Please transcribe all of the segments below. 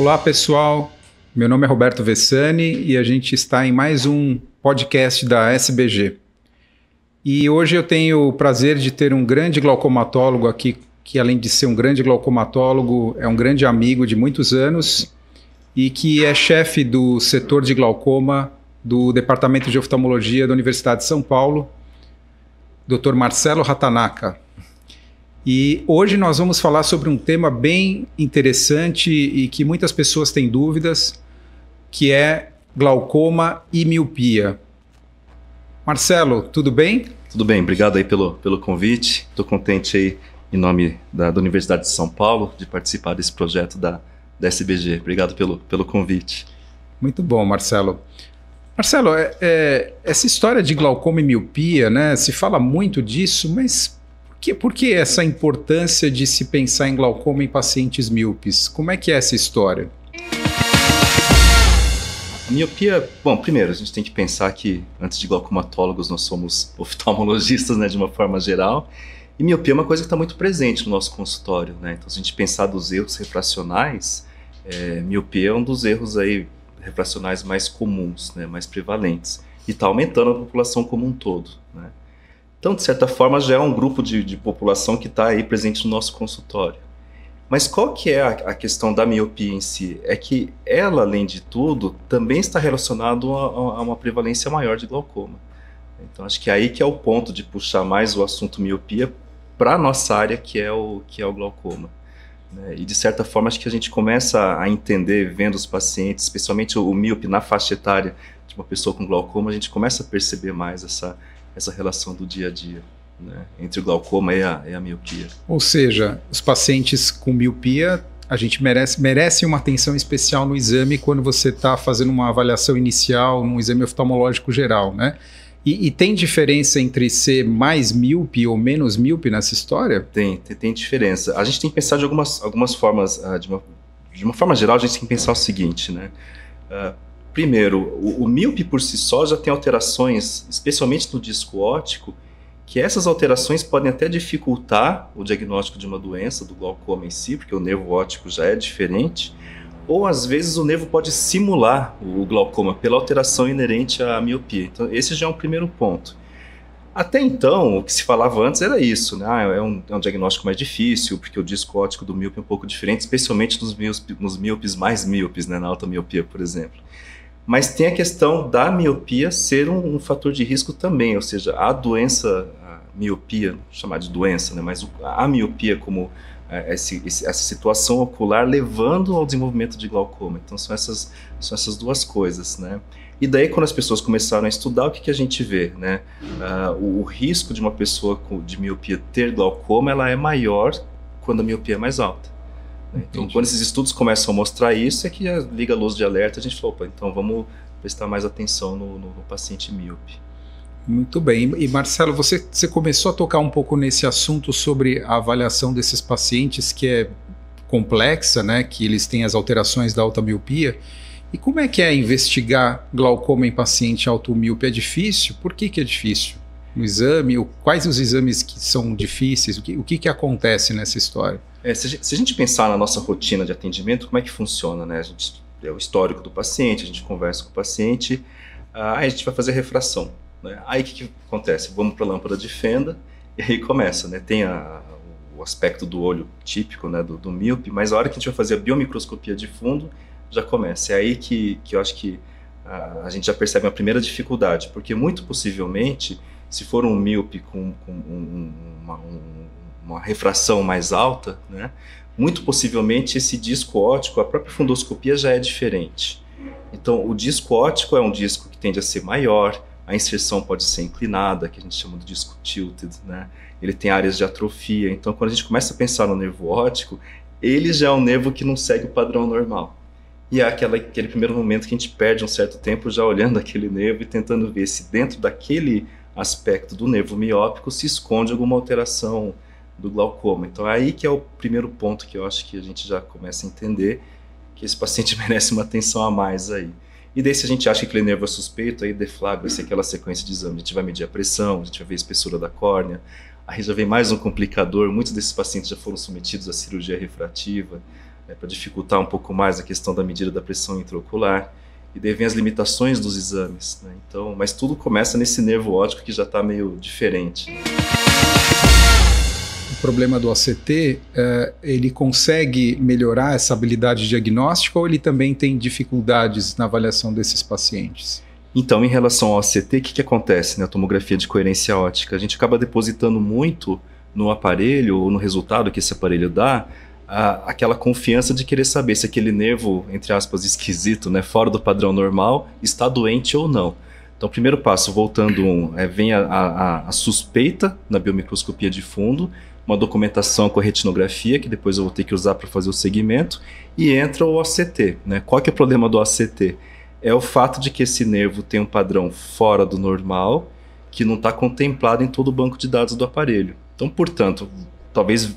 Olá, pessoal. Meu nome é Roberto Vessani e a gente está em mais um podcast da SBG. E hoje eu tenho o prazer de ter um grande glaucomatólogo aqui, que além de ser um grande glaucomatólogo, é um grande amigo de muitos anos e que é chefe do setor de glaucoma do Departamento de Oftalmologia da Universidade de São Paulo, Dr. Marcelo Ratanaka. E hoje nós vamos falar sobre um tema bem interessante e que muitas pessoas têm dúvidas, que é glaucoma e miopia. Marcelo, tudo bem? Tudo bem, obrigado aí pelo convite. Estou contente aí, em nome da Universidade de São Paulo, de participar desse projeto da SBG. Obrigado pelo convite. Muito bom, Marcelo. Marcelo, essa história de glaucoma e miopia, né, se fala muito disso, mas por que essa importância de se pensar em glaucoma em pacientes míopes? Como é que é essa história? A miopia, bom, primeiro a gente tem que pensar que antes de glaucomatólogos nós somos oftalmologistas, né, de uma forma geral, e miopia é uma coisa que está muito presente no nosso consultório, né? Então se a gente pensar dos erros refracionais, miopia é um dos erros aí refracionais mais comuns, né, mais prevalentes, e está aumentando a população como um todo, né? Então, de certa forma, já é um grupo de população que está aí presente no nosso consultório. Mas qual que é a questão da miopia em si? É que ela, além de tudo, também está relacionado a uma prevalência maior de glaucoma. Então, acho que é aí que é o ponto de puxar mais o assunto miopia para a nossa área, que é o glaucoma, né? E, de certa forma, acho que a gente começa a entender, vendo os pacientes, especialmente o míope na faixa etária de uma pessoa com glaucoma, a gente começa a perceber mais essa relação do dia a dia, né, entre o glaucoma e a miopia. Ou seja, os pacientes com miopia, a gente merece uma atenção especial no exame quando você está fazendo uma avaliação inicial, num exame oftalmológico geral, né? E tem diferença entre ser mais míope ou menos míope nessa história? Tem diferença. A gente tem que pensar de algumas formas, de uma forma geral, a gente tem que pensar o seguinte, né? Primeiro, o míope por si só já tem alterações, especialmente no disco óptico, que essas alterações podem até dificultar o diagnóstico de uma doença, do glaucoma em si, porque o nervo óptico já é diferente, ou às vezes o nervo pode simular o glaucoma pela alteração inerente à miopia. Então esse já é um primeiro ponto. Até então, o que se falava antes era isso, né? É um diagnóstico mais difícil, porque o disco óptico do míope é um pouco diferente, especialmente nos míopes mais míopes, né? Na alta miopia, por exemplo. Mas tem a questão da miopia ser um fator de risco também, ou seja, a doença, a miopia, chamar de doença, né, mas a miopia como essa situação ocular levando ao desenvolvimento de glaucoma. Então são essas duas coisas, né? E daí quando as pessoas começaram a estudar, o que a gente vê, né? O risco de uma pessoa de miopia ter glaucoma, ela é maior quando a miopia é mais alta. Então, quando esses estudos começam a mostrar isso, é que liga a luz de alerta, a gente falou, opa, então vamos prestar mais atenção no paciente míope. Muito bem. E Marcelo, você começou a tocar um pouco nesse assunto sobre a avaliação desses pacientes, que é complexa, né? Que eles têm as alterações da alta miopia. E como é que é investigar glaucoma em paciente automíope? É difícil? Por que é difícil? No exame, quais os exames que são difíceis? O que acontece nessa história? Se a gente pensar na nossa rotina de atendimento, como é que funciona, né? A gente é o histórico do paciente, a gente conversa com o paciente, aí a gente vai fazer a refração, né? Aí o que acontece? Vamos para a lâmpada de fenda e aí começa, né? Tem o aspecto do olho típico, né, do míope, mas a hora que a gente vai fazer a biomicroscopia de fundo, já começa. É aí que eu acho que a gente já percebe a primeira dificuldade, porque muito possivelmente, se for um míope com uma refração mais alta, né, muito possivelmente esse disco óptico, a própria fundoscopia já é diferente. Então o disco óptico é um disco que tende a ser maior, a inserção pode ser inclinada, que a gente chama de disco tilted, né? Ele tem áreas de atrofia, então quando a gente começa a pensar no nervo óptico, ele já é um nervo que não segue o padrão normal. E é aquele primeiro momento que a gente perde um certo tempo já olhando aquele nervo e tentando ver se dentro daquele aspecto do nervo miópico se esconde alguma alteração do glaucoma. Então é aí que é o primeiro ponto que eu acho que a gente já começa a entender que esse paciente merece uma atenção a mais aí. E daí se a gente acha que aquele nervo é suspeito, aí deflagra-se aquela sequência de exames. A gente vai medir a pressão, a gente vai ver a espessura da córnea, aí já vem mais um complicador, muitos desses pacientes já foram submetidos à cirurgia refrativa, para dificultar um pouco mais a questão da medida da pressão intraocular. E daí vem as limitações dos exames, né? Então, mas tudo começa nesse nervo óptico que já está meio diferente. O problema do OCT, ele consegue melhorar essa habilidade diagnóstica ou ele também tem dificuldades na avaliação desses pacientes? Então, em relação ao OCT, o que acontece na tomografia de coerência óptica? A gente acaba depositando muito no aparelho ou no resultado que esse aparelho dá, aquela confiança de querer saber se aquele nervo, entre aspas, esquisito, né, fora do padrão normal, está doente ou não. Então, o primeiro passo, voltando, vem a suspeita na biomicroscopia de fundo, uma documentação com a retinografia, que depois eu vou ter que usar para fazer o segmento, e entra o OCT. Né? Qual que é o problema do OCT? É o fato de que esse nervo tem um padrão fora do normal, que não está contemplado em todo o banco de dados do aparelho. Então, portanto, talvez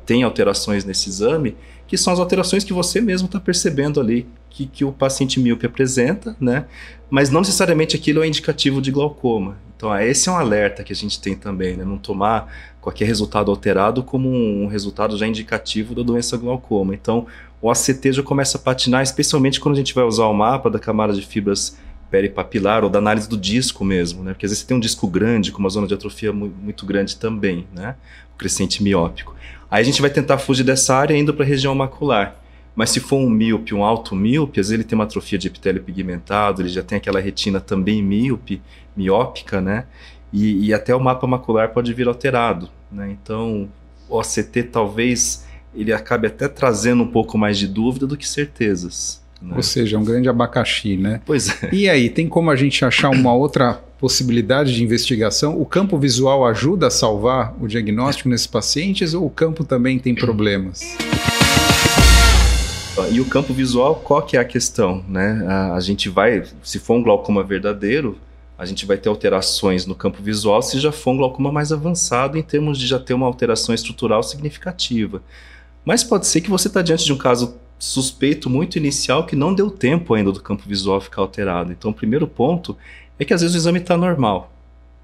tenha alterações nesse exame, que são as alterações que você mesmo está percebendo ali, que o paciente míope apresenta, né? Mas não necessariamente aquilo é indicativo de glaucoma. Então, esse é um alerta que a gente tem também, né? Não tomar qualquer resultado alterado como um resultado já indicativo da doença glaucoma. Então, o ACT já começa a patinar, especialmente quando a gente vai usar o mapa da camada de fibras peripapilar ou da análise do disco mesmo, né? Porque às vezes você tem um disco grande com uma zona de atrofia muito grande também, né? O crescente miópico. Aí a gente vai tentar fugir dessa área indo para a região macular. Mas se for um míope, um alto míope, às vezes ele tem uma atrofia de epitélio pigmentado, ele já tem aquela retina também miópica, né? E até o mapa macular pode vir alterado, né? Então, o OCT talvez ele acabe até trazendo um pouco mais de dúvida do que certezas. Né? Ou seja, um grande abacaxi, né? Pois é. E aí, tem como a gente achar uma outra possibilidade de investigação? O campo visual ajuda a salvar o diagnóstico nesses pacientes ou o campo também tem problemas? E o campo visual, qual que é a questão? Né? A gente vai, se for um glaucoma verdadeiro, a gente vai ter alterações no campo visual se já for um glaucoma mais avançado em termos de já ter uma alteração estrutural significativa. Mas pode ser que você está diante de um caso suspeito muito inicial que não deu tempo ainda do campo visual ficar alterado. Então, o primeiro ponto é que às vezes o exame está normal,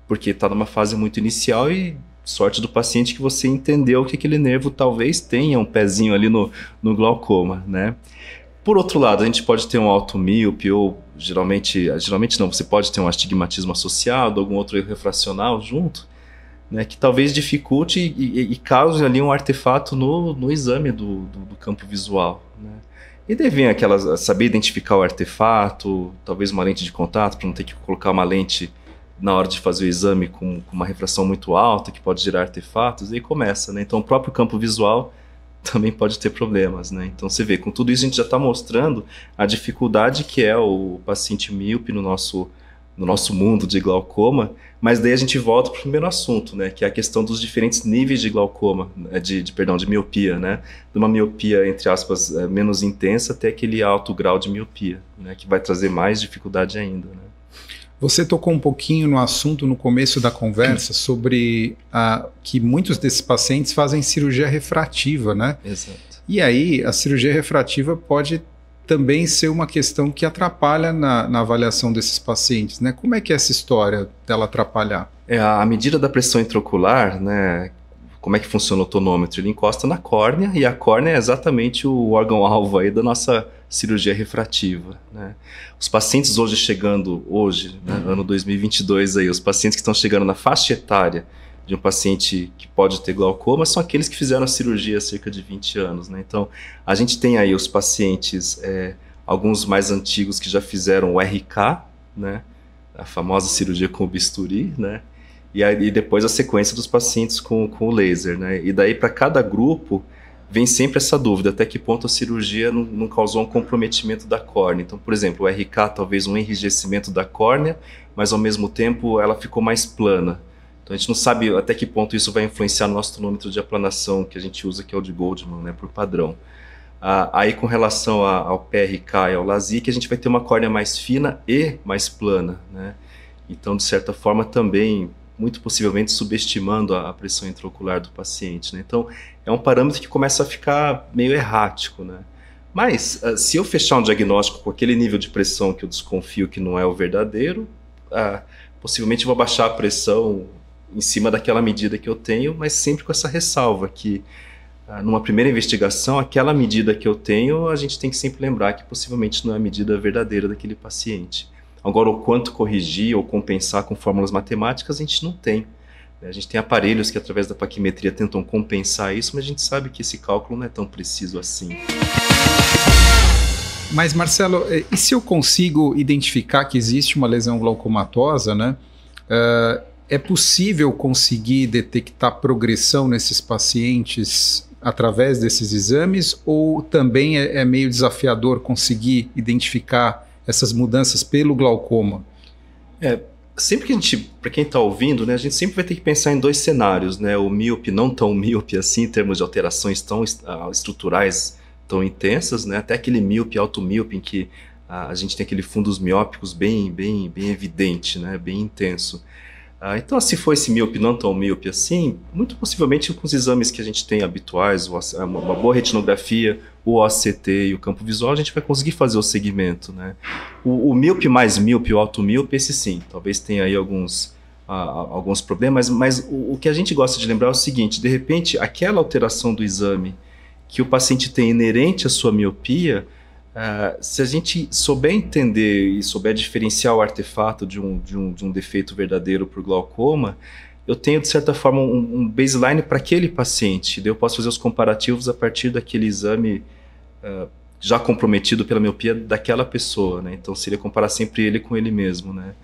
porque está numa fase muito inicial e sorte do paciente que você entendeu que aquele nervo talvez tenha um pezinho ali no glaucoma, né? Por outro lado, a gente pode ter um alto míope ou geralmente não, você pode ter um astigmatismo associado, algum outro erro refracional junto, né, que talvez dificulte e cause ali um artefato no exame do campo visual, né? E daí vem saber identificar o artefato, talvez uma lente de contato, para não ter que colocar uma lente na hora de fazer o exame com uma refração muito alta, que pode gerar artefatos, e aí começa, né? Então o próprio campo visual também pode ter problemas, né? Então você vê, com tudo isso a gente já está mostrando a dificuldade que é o paciente míope no nosso mundo de glaucoma, mas daí a gente volta para o primeiro assunto, né? Que é a questão dos diferentes níveis de glaucoma, de miopia, né? De uma miopia, entre aspas, menos intensa até aquele alto grau de miopia, né? Que vai trazer mais dificuldade ainda, né? Você tocou um pouquinho no assunto no começo da conversa sobre que muitos desses pacientes fazem cirurgia refrativa, né? Exato. E aí a cirurgia refrativa pode também ser uma questão que atrapalha na avaliação desses pacientes, né? Como é que é essa história dela atrapalhar? A medida da pressão intraocular, né? Como é que funciona o tonômetro? Ele encosta na córnea e a córnea é exatamente o órgão-alvo aí da nossa cirurgia refrativa, né? Os pacientes né, ano 2022 aí, os pacientes que estão chegando na faixa etária de um paciente que pode ter glaucoma são aqueles que fizeram a cirurgia há cerca de 20 anos, né? Então, a gente tem aí os pacientes, alguns mais antigos que já fizeram o RK, né? A famosa cirurgia com o bisturi, né? E depois a sequência dos pacientes com o laser, né? E daí para cada grupo vem sempre essa dúvida, até que ponto a cirurgia não causou um comprometimento da córnea. Então, por exemplo, o RK talvez um enrijecimento da córnea, mas ao mesmo tempo ela ficou mais plana. Então a gente não sabe até que ponto isso vai influenciar no nosso tonômetro de aplanação que a gente usa, que é o de Goldman, né, por padrão. Aí com relação ao PRK e ao LASIK, a gente vai ter uma córnea mais fina e mais plana, né? Então, de certa forma, também muito possivelmente subestimando a pressão intraocular do paciente, né? Então, é um parâmetro que começa a ficar meio errático, né? Mas, se eu fechar um diagnóstico com aquele nível de pressão que eu desconfio que não é o verdadeiro, possivelmente vou baixar a pressão em cima daquela medida que eu tenho, mas sempre com essa ressalva que numa primeira investigação, aquela medida que eu tenho, a gente tem que sempre lembrar que possivelmente não é a medida verdadeira daquele paciente. Agora, o quanto corrigir ou compensar com fórmulas matemáticas, a gente não tem. A gente tem aparelhos que, através da paquimetria, tentam compensar isso, mas a gente sabe que esse cálculo não é tão preciso assim. Mas, Marcelo, e se eu consigo identificar que existe uma lesão glaucomatosa, né? É possível conseguir detectar progressão nesses pacientes através desses exames, ou também é meio desafiador conseguir identificar essas mudanças pelo glaucoma? Sempre que a gente, para quem está ouvindo, né, a gente sempre vai ter que pensar em dois cenários, né? O míope não tão míope assim, em termos de alterações tão estruturais tão intensas, né? Até aquele míope, alto míope, em que a gente tem aquele fundos miópicos bem evidente, né? Bem intenso. Então, se for esse míope não tão míope assim, muito possivelmente com os exames que a gente tem habituais, uma boa retinografia, o OCT e o campo visual, a gente vai conseguir fazer o segmento, né? O míope mais míope, o alto míope, esse sim, talvez tenha aí alguns problemas, mas o que a gente gosta de lembrar é o seguinte: de repente, aquela alteração do exame que o paciente tem inerente à sua miopia, se a gente souber entender e souber diferenciar o artefato de um defeito verdadeiro por glaucoma, eu tenho, de certa forma, um baseline para aquele paciente. Daí eu posso fazer os comparativos a partir daquele exame já comprometido pela miopia daquela pessoa, né? Então seria comparar sempre ele com ele mesmo, né?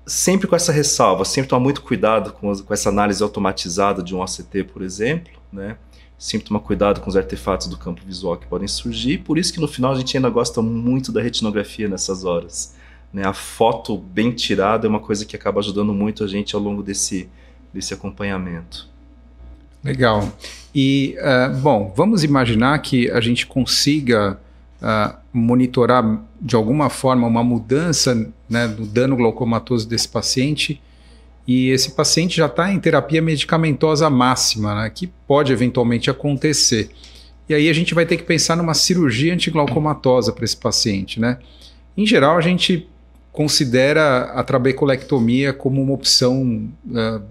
Sempre com essa ressalva, sempre tomar muito cuidado com essa análise automatizada de um OCT, por exemplo, né? Sempre tomar cuidado com os artefatos do campo visual que podem surgir, por isso que no final a gente ainda gosta muito da retinografia nessas horas, né? A foto bem tirada é uma coisa que acaba ajudando muito a gente ao longo desse acompanhamento. Legal. E, bom, vamos imaginar que a gente consiga monitorar de alguma forma uma mudança, né, do dano glaucomatoso desse paciente, e esse paciente já está em terapia medicamentosa máxima, né, que pode eventualmente acontecer. E aí a gente vai ter que pensar numa cirurgia antiglaucomatosa para esse paciente, né? Em geral, a gente considera a trabeculectomia como uma opção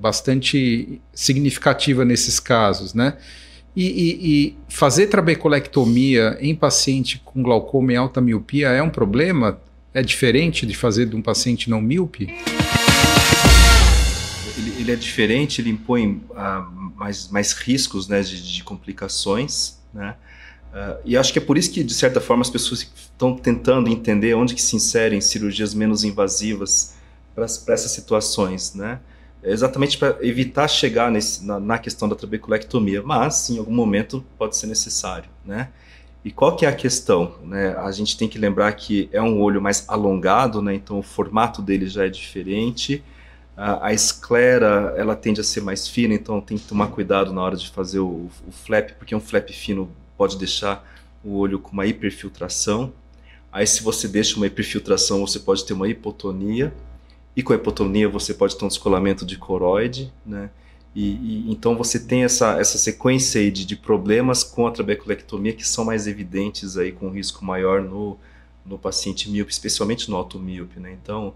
bastante significativa nesses casos, né? E fazer trabeculectomia em paciente com glaucoma e alta miopia é um problema? É diferente de fazer de um paciente não míope? Ele é diferente, ele impõe mais riscos, né, de complicações, né? E acho que é por isso que, de certa forma, as pessoas estão tentando entender onde que se inserem cirurgias menos invasivas para essas situações, né? Exatamente para evitar chegar na questão da trabeculectomia, mas em algum momento pode ser necessário, né? E qual que é a questão, né? A gente tem que lembrar que é um olho mais alongado, né? Então o formato dele já é diferente. A esclera, ela tende a ser mais fina, então tem que tomar cuidado na hora de fazer o flap, porque um flap fino pode deixar o olho com uma hiperfiltração. Aí, se você deixa uma hiperfiltração, você pode ter uma hipotonia, e com a hipotonia você pode ter um descolamento de coroide, né? Então você tem essa sequência aí de problemas com a trabeculectomia que são mais evidentes aí, com risco maior no paciente míope, especialmente no alto míope, né? Então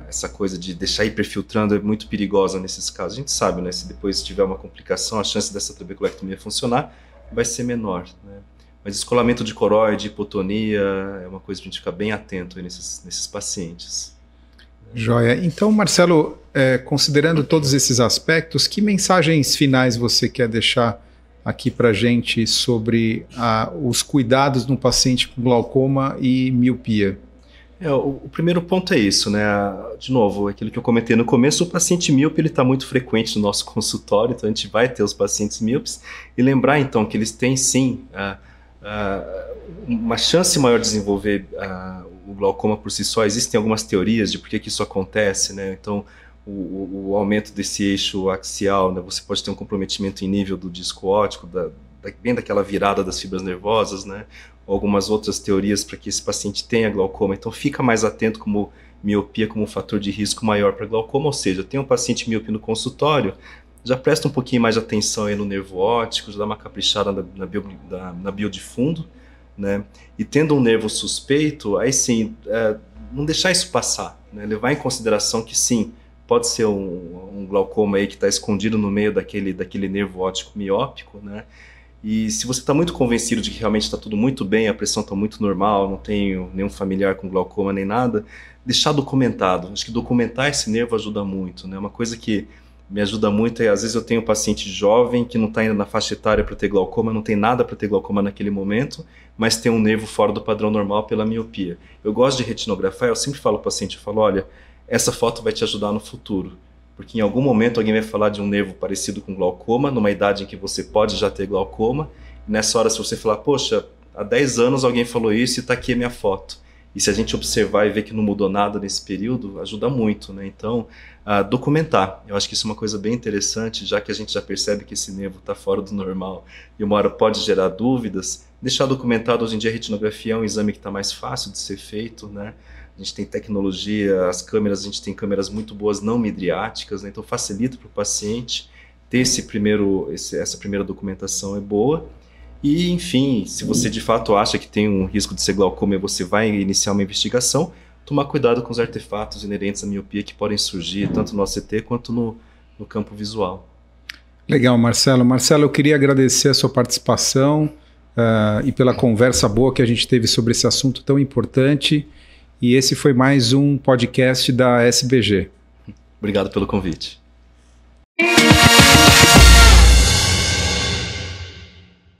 essa coisa de deixar hiperfiltrando é muito perigosa nesses casos. A gente sabe, né? Se depois tiver uma complicação, a chance dessa trabeculectomia funcionar vai ser menor, né? Mas descolamento de coroide, hipotonia, é uma coisa para a gente ficar bem atento aí nesses pacientes. Joia. Então, Marcelo, considerando todos esses aspectos, que mensagens finais você quer deixar aqui para a gente sobre os cuidados no paciente com glaucoma e miopia? O primeiro ponto é isso, né? De novo, aquilo que eu comentei no começo, o paciente míope está muito frequente no nosso consultório, então a gente vai ter os pacientes míopes, e lembrar então que eles têm sim uma chance maior de desenvolver o glaucoma por si só. Existem algumas teorias de por que isso acontece, né? Então o aumento desse eixo axial, né? Você pode ter um comprometimento em nível do disco óptico, bem daquela virada das fibras nervosas, né? Algumas outras teorias para que esse paciente tenha glaucoma. Então fica mais atento como miopia como um fator de risco maior para glaucoma, ou seja, tem um paciente míope no consultório, já presta um pouquinho mais de atenção aí no nervo óptico, já dá uma caprichada na bio de fundo, né? E tendo um nervo suspeito, aí sim, não deixar isso passar, né? Levar em consideração que sim, pode ser um glaucoma aí que está escondido no meio daquele nervo óptico miópico, né? E se você está muito convencido de que realmente está tudo muito bem, a pressão está muito normal, não tenho nenhum familiar com glaucoma nem nada, deixar documentado. Acho que documentar esse nervo ajuda muito, né? Uma coisa que me ajuda muito é, às vezes eu tenho um paciente jovem que não está ainda na faixa etária para ter glaucoma, não tem nada para ter glaucoma naquele momento, mas tem um nervo fora do padrão normal pela miopia. Eu gosto de retinografar, eu sempre falo ao paciente, eu falo, olha, essa foto vai te ajudar no futuro, porque em algum momento alguém vai falar de um nervo parecido com glaucoma, numa idade em que você pode já ter glaucoma, e nessa hora se você falar, poxa, há 10 anos alguém falou isso e está aqui a minha foto. E se a gente observar e ver que não mudou nada nesse período, ajuda muito, né? Então, documentar. Eu acho que isso é uma coisa bem interessante, já que a gente já percebe que esse nervo está fora do normal e uma hora pode gerar dúvidas. Deixar documentado, hoje em dia a retinografia é um exame que está mais fácil de ser feito, né? A gente tem tecnologia, as câmeras, a gente tem câmeras muito boas não midriáticas, né? Então facilita para o paciente ter essa primeira documentação é boa. E, enfim, se você de fato acha que tem um risco de ser glaucoma e você vai iniciar uma investigação, tomar cuidado com os artefatos inerentes à miopia que podem surgir tanto no OCT quanto no campo visual. Legal, Marcelo. Marcelo, eu queria agradecer a sua participação e pela conversa boa que a gente teve sobre esse assunto tão importante. E esse foi mais um podcast da SBG. Obrigado pelo convite.